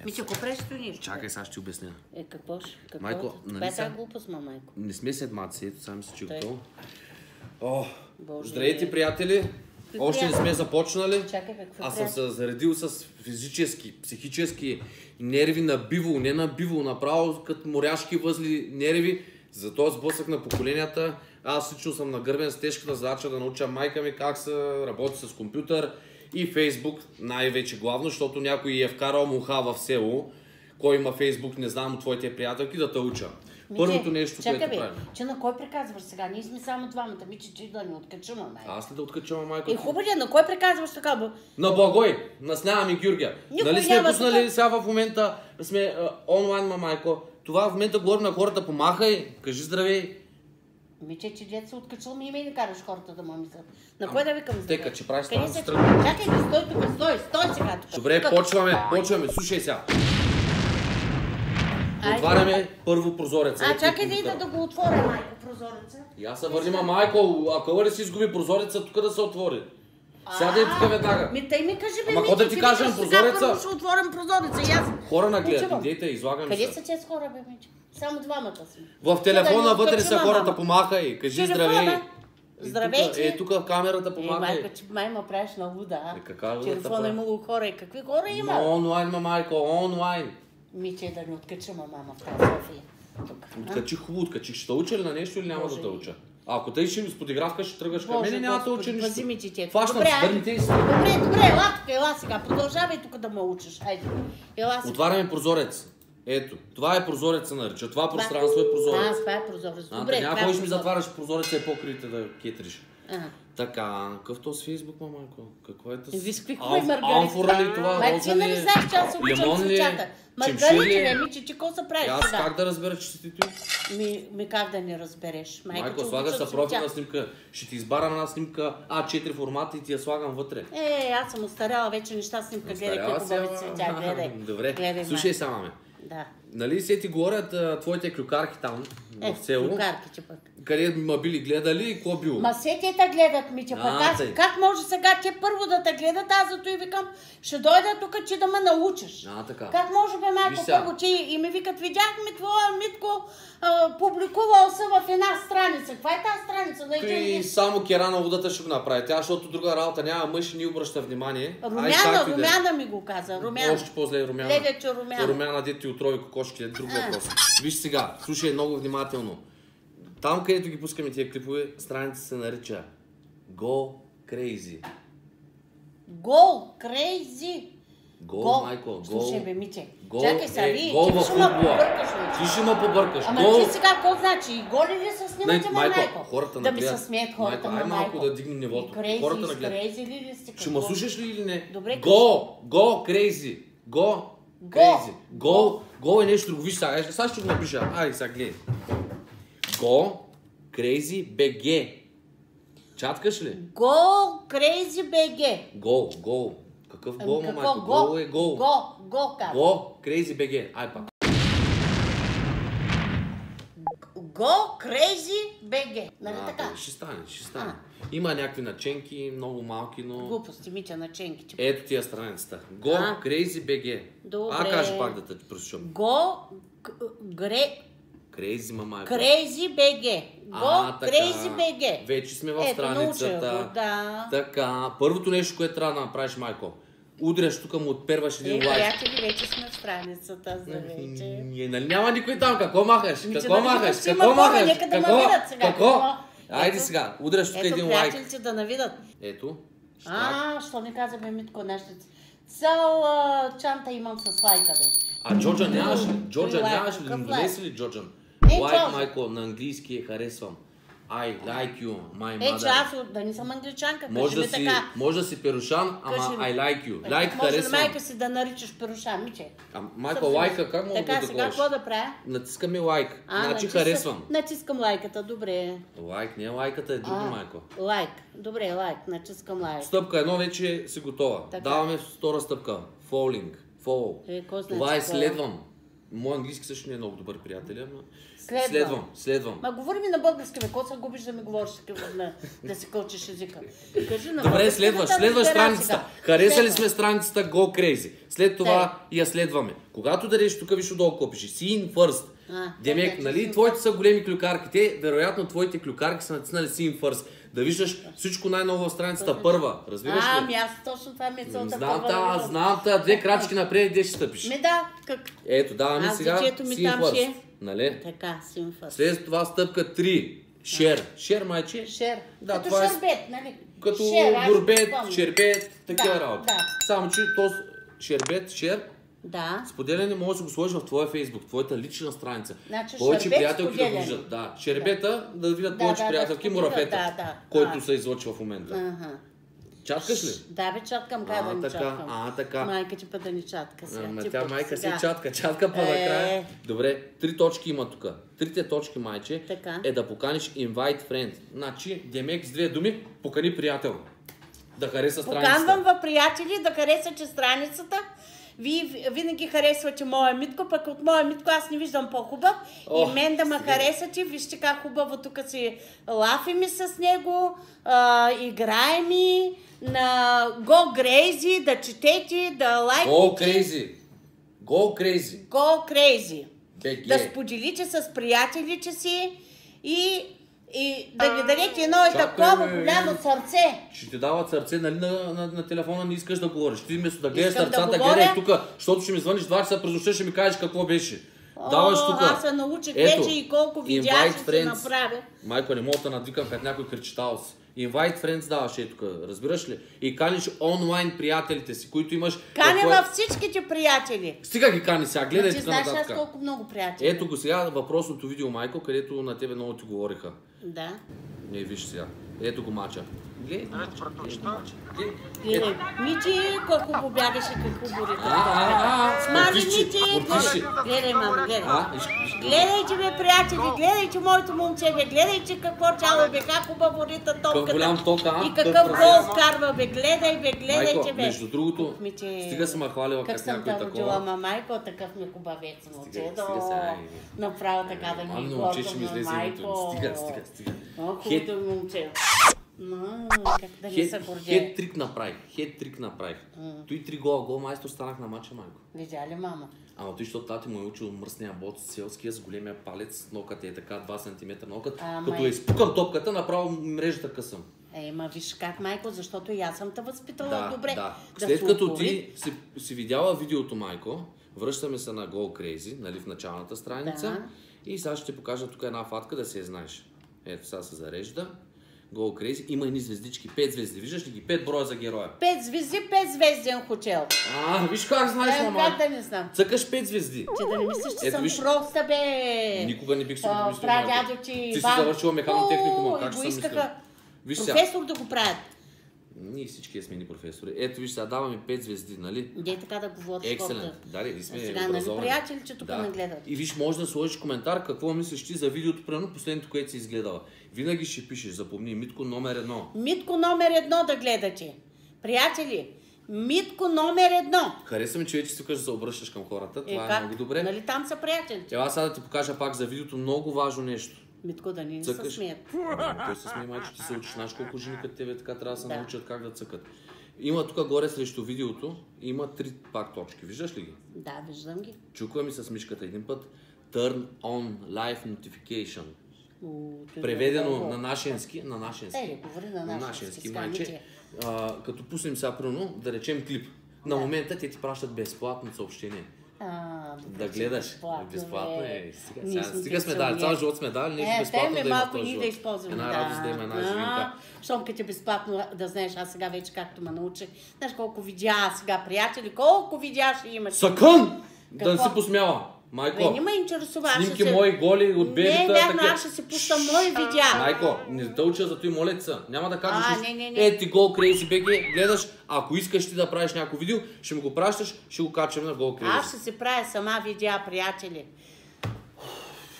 Мисля, ако правиш нещо. Чакай, сега ще ти обясня. Какво ще? Майко, Това е тази глупост, майко. Не сме седмаци, ето сега мисля, че е готово. Боже. Здравейте, приятели! Още не сме започнали. Чакай, какво Аз съм се заредил с физически, психически нерви набиво, не набиво, направо като моряшки възли нерви. За този сблъсък на поколенията. Аз лично съм нагърбен с тежката задача да науча майка ми как се работи с компютър и Фейсбук, най-вече главно, защото някой е вкарал муха в село. Кой има Фейсбук, не знам от твоите приятелки, да те уча. Първото нещо, което правим. Че на кой приказваш сега? Ние сме само двамата. Миче, че да ни откачим, майка. Аз ли да откачам, майко? Хубаво, на кой приказваш така, бе? На Благой, на Сняга ми Георгия. Нали сме пуснали сега в момента, сме онлайн, майко. Това в момента говорим на хората, помахай, кажи здравей. Миче, че дет се откачил ми и ме не караш хората да ма мислят. На кой да викам здравей? Тека, че правиш странно се тръгна. Чакай, стой тук, стой сега тук. Добре, почваме, слушай сега. Отваряме първо прозореца. Чакай да ида да го отворя, майко, прозореца. И аз се върнима, майко, ако ли си изгуби прозореца, тук да се отвори. Сядай тук веднага. Тъй ми кажи, бе, ама какво да ти кажем, прозореца? Първо ще отворим прозореца и аз. Хора нагледат, идейте, излагаме се. Къде са тези хора, бе, Миче? Само двамата сме. В телефона вътре са хората, помахай, кажи здравей. Здравейте. Тук в камерата помагай. Майка, че майма правиш на луда. Каква телефона имало хора. И какви хора има? Онлайн, майко, онлайн. Миче, да не откача мама в тази София. Откачих хубаво, откачих. Ще те уча ли на нещо или няма да те уча? Ако те ще ми с подигравка, ще тръгаш към мене, няма да те уча нищо. Фашна си, върните и си. Добре, ела сега, продължавай тук да ме учиш. Хайде, ела сега. Отваряме прозорец. Ето, това е прозорец се нарича. Това пространство е прозорец. Това е прозорец. Добре, няма ходиш ми затваряш прозореца и покрите да кетриш. Така, какъв този Фейсбук, майко? Какво е тази? Виж какви Маргарита? Амфора ли това? Майко, нали знаеш, че аз се обичам с децата? Маргарита, Миче, че какво се прави сега? Аз как да разбера, че си ти той? Ми как да не разбереш? Майко, слага се профилна снимка. Ще ти избарам една снимка А4 формата и ти я слагам вътре. Аз съм остаряла вече неща снимка. Гледай какви хубави цветя, гледай. Добре, слушай сега, ме. Да. Нали се ти говорят твоите клюкарки там в село? Клюкарките пък. Къде ма били гледали и какво било? Ма се те гледат, Митя, пък аз как може сега те първо да те гледат, аз зато и викам, ще дойда тук, че да ме научиш. Така. Как може бе, майко, първо, че и ми викат, видяхме твоя Митко публикувал се в една страница. Каква е тази страница? И само кера на водата ще го направи. Тя, защото друга работа няма мъж и ни обръща внимание. Румяна ми го каза. Румяна. Още по-зле Румяна. Ледече Румяна. Румяна, дете отрови кокошки, е друг въпрос. Виж сега, слушай много внимателно. Там, където ги пускаме тия клипове, страница се нарича Go Crazy. Go Crazy? Go, майко, go. Слушай, бе, Миче. Чакай сега, ти ще ме побъркаш. Ти ще ме побъркаш. Ама ти сега какво значи? И голи ли се снимате, майко? Хората да ми се смеят хората, майко. Малко да дигне нивото. Хората нагледат. Crazy ли сте? Ще ме слушаш ли или не? Добре. Go Crazy. Go Crazy. Go е нещо друго. Виж сега ще го напиша. Айде сега гледай. Go Crazy BG. Чаткаш ли? Go Crazy BG. Go. Какъв гол, майко? Гол е гол. Go Crazy BG. Ай пак. Go Crazy BG. Нали така? Ще стане. Има някакви наченки, много малки, но... Глупости, Митя, наченки. Ето тия страницата. Go Crazy BG. Добре. Кажи пак да те просчам. Go Crazy, мамайко. Crazy BG. Go Crazy BG. Вече сме в страницата. Така. Първото нещо, което трябва да направиш, майко. Удряш тук, му отперваш един лайк. Приятели, вече сме в страницата за вече. Нали няма никой там? Какво махаш? Какво? Айде сега, удряш тук един лайк. Приятелите да навидат. Ето. Що не каза бе, Митко, нещо. Цяла чанта имам с лайка, бе. Джорджан нямаш ли? Донеси ли Джорджан? Лайк, майко, на английски харесвам. I like you, my mother. Че аз да не съм англичанка, кажи ми така. Може да си перушан, ама I like you. Лайк харесвам. Може ли майка си да наричаш перушан, Миче? Майко, лайка, как мога да така, сега какво да правя? Натискаме лайк. Значи харесвам. Натискам лайката, добре. Лайк, не лайката е друго, майко. Лайк, добре, лайк, натискам лайк. Стъпка 1 вече си готова. Даваме втора стъпка. Follow. Това е следвам. Мой английски също не е много добър приятел, но следвам. Ма говори ми на български, какво се губиш да ми говориш да си кълчиш езика? Кажи на Добре, следваш страницата. Хареса ли Следвам. сме страницата Go Crazy? След това я следваме. Когато дадеш тук, виж отдолу какво пише. See first. Демек, нали, твоите са големи клюкарки. Те, вероятно, твоите клюкарки са натиснали See first. Да виждаш всичко най-ново в страницата първа. Разбираш ли? Ами аз точно това ми е целта. Знам, две крачки напред, где ще стъпиш. Да, как? Ето, даваме сега Зичето ми See там first. ще. Нали? Така, See first. След това стъпка 3. Share. Share, майче? Шер. Да, Като това е шербет, нали? като Шер, аз горбет, помня. шербет, такива Да, работи. да. Само, че то шербет, шер, Да. споделяне може да го сложиш в твоя Фейсбук, твоята лична страница. Значи Повече шербет, приятелки да го споделяне. виждат. Да, шербета да видят Да, повече да, приятелки, да, мурафета, да. който се излъчва в момента. Аха. Чаткаш ли? Да, бе, чаткам, как да не чаткам. така. Майка ти път да ни чатка сега. Ама ти тя пък майка си сега. чатка па накрая. Добре, 3 точки има тук. Трите точки, майче, Така. е да поканиш invite friend. Значи, демек с две думи, покани приятел. Да хареса страницата. Поканвам във приятели да харесате страницата. Вие винаги харесвате моя Митко, пък от моя Митко аз не виждам по-хубав. И мен да ме харесате, вижте как хубаво тук си лафим с него, играем и на Go Crazy, да четете, да лайкнете. Go Crazy. Go Crazy. BG. Да споделите с приятелите си и да ви дадете едно и Чакай, такова бе. голямо сърце. Ще ти дават сърце, нали на телефона не искаш да говориш. Ти вместо да гледаш Искам да сърцата, говоря. гледай тук, защото ще ми звъниш 2 часа през нощта, ще ми кажеш какво беше. Даваш тук. Аз се научих вече и колко видеа ще се направя. Майко, не мога да надвикам като някой кричитал си. Invite friends даваш тук, разбираш ли? И каниш онлайн приятелите си, които имаш... Каня във всичките приятели. Стига ги кани сега, гледай Значи тук знаеш нататък. аз колко много приятели. Ето го сега въпросното видео, майко, където на тебе много ти говориха. Да. Не, виж сега. Ето го мача. Гледай го мача. Гледай. Мити, колко побягаше, какво бори. Смали, Отишчи, Мити. отишчи. Гледай, мама, гледай. Виж. Гледайте, бе, приятели, гледайте моето момче, бе, гледайте какво тяло, бе, как хубаво рита топката. голям тока, а? И какъв гол вкарва, бе, гледай, бе, гледайте, Майко, бе. между другото, Мите, стига се ма хвалила как като съм някой те родила, такова. ма майко, такъв ми хубавец, момче. Стига сега, Направо така да ми Ами, е момче, ще ми готово, излезе името. майко. Стига. Много Хет- хубаво момче. Как да не се гордея. Хет-трик направих. Той 3 гола, гол майстор станах на мача, майко. Видя ли, мама? Ама той, защото тати му е учил мръсния бот селския с големия палец, нокът е така 2 см нокът. Като е изпукам топката, направо мрежата късам. Ма виж как, майко, защото и аз съм те възпитала добре. Да. Да След се като упори. ти си видяла видеото, майко, връщаме се на Go Crazy, нали, в началната страница. Да. И сега ще ти покажа тук една фатка, да се я знаеш. Ето, сега се зарежда. Go Crazy. Има едни звездички, 5 звезди. Виждаш ли ги? 5 броя за героя. 5 звезди, 5 звезден хотел. Виж как знаеш, мама. Как да не знам? Цъкаш 5 звезди. Че да не мислиш, че Ето, съм виж. проста, бе. Никога не бих си го помислил. майко. Прадядо ти Ти си Иван. завършила механотехникума, как И ще го съм искаха мислил? Виж сега. професор да го правят. Ние всички сме ни професори. Ето виж сега, даваме 5 звезди, нали? Дей така да говориш. Екселент. Дали, ние сме Сега, нали, образовани. приятели, че тук ме гледат. И виж, може да сложиш коментар какво мислиш ти за видеото, примерно последното, което си изгледала. Винаги ще пишеш, запомни, Митко номер 1. Митко номер 1 да гледате. Приятели, Митко номер 1. Хареса ми, че вече си да се обръщаш към хората. Това е как? много добре. Нали там са приятели? Ела сега да ти покажа пак за видеото много важно нещо. Митко да ни не се Цъкаш. смеят. Той се смее, майче, ти се учиш. Знаеш колко жени като тебе така трябва да се Да. научат как да цъкат. Има тук горе срещу видеото, има 3 пак точки. Виждаш ли ги? Да, виждам ги. Чуква ми с мишката един път. Turn on live notification. Той Преведено много. на нашенски. Говори на нашенски, майче. Като пуснем сега прино, да речем клип. На момента те ти пращат безплатно съобщение. Да гледаш. Безплатно е. Стига сме дали. Цял живот сме дали. Нещо безплатно да има в малко този ние живот. да използваме. Една радост да има една живинка. Щом като е безплатно да знаеш, аз сега вече както ме научих. Знаеш колко видеа сега, приятели, колко видеа ще имаш. Съкън! Да не Какво? се посмява. Майко, Не ме интересува. снимки мои голи от бебета. Не, вярно, аз ще си пускам мои видеа. Майко, не те уча за той молеца. Няма да кажеш, не. ти Go Crazy BG, гледаш, ако искаш ти да правиш някакво видео, ще ми го пращаш, ще го качваме на Go Crazy. Аз ще си правя сама видеа, приятели.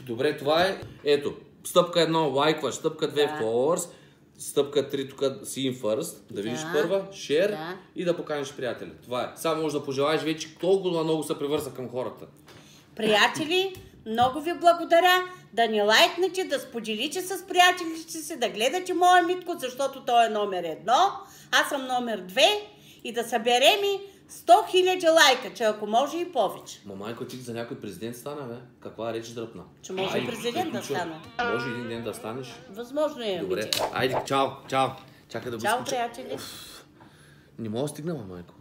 Добре, това е. Ето, стъпка 1 лайкваш, стъпка 2 followers, стъпка 3 тук see first, да видиш първа, share и да поканиш приятели. Това е. Само можеш да пожелаеш вече толкова много се превърза към хората. Приятели, много ви благодаря. Да ни лайкнете, да споделите с приятелите си, да гледате моя Митко, защото той е номер 1, аз съм номер 2 и да съберем 100 000 лайка, че ако може и повече. Майко, ти за някой президент стана, бе? Каква реч дръпна? Че може и президент да стана. Може един ден да станеш. Възможно е. Добре, айде, чао. Чакай да го Чао, приятели. Не мога да стигна, майко.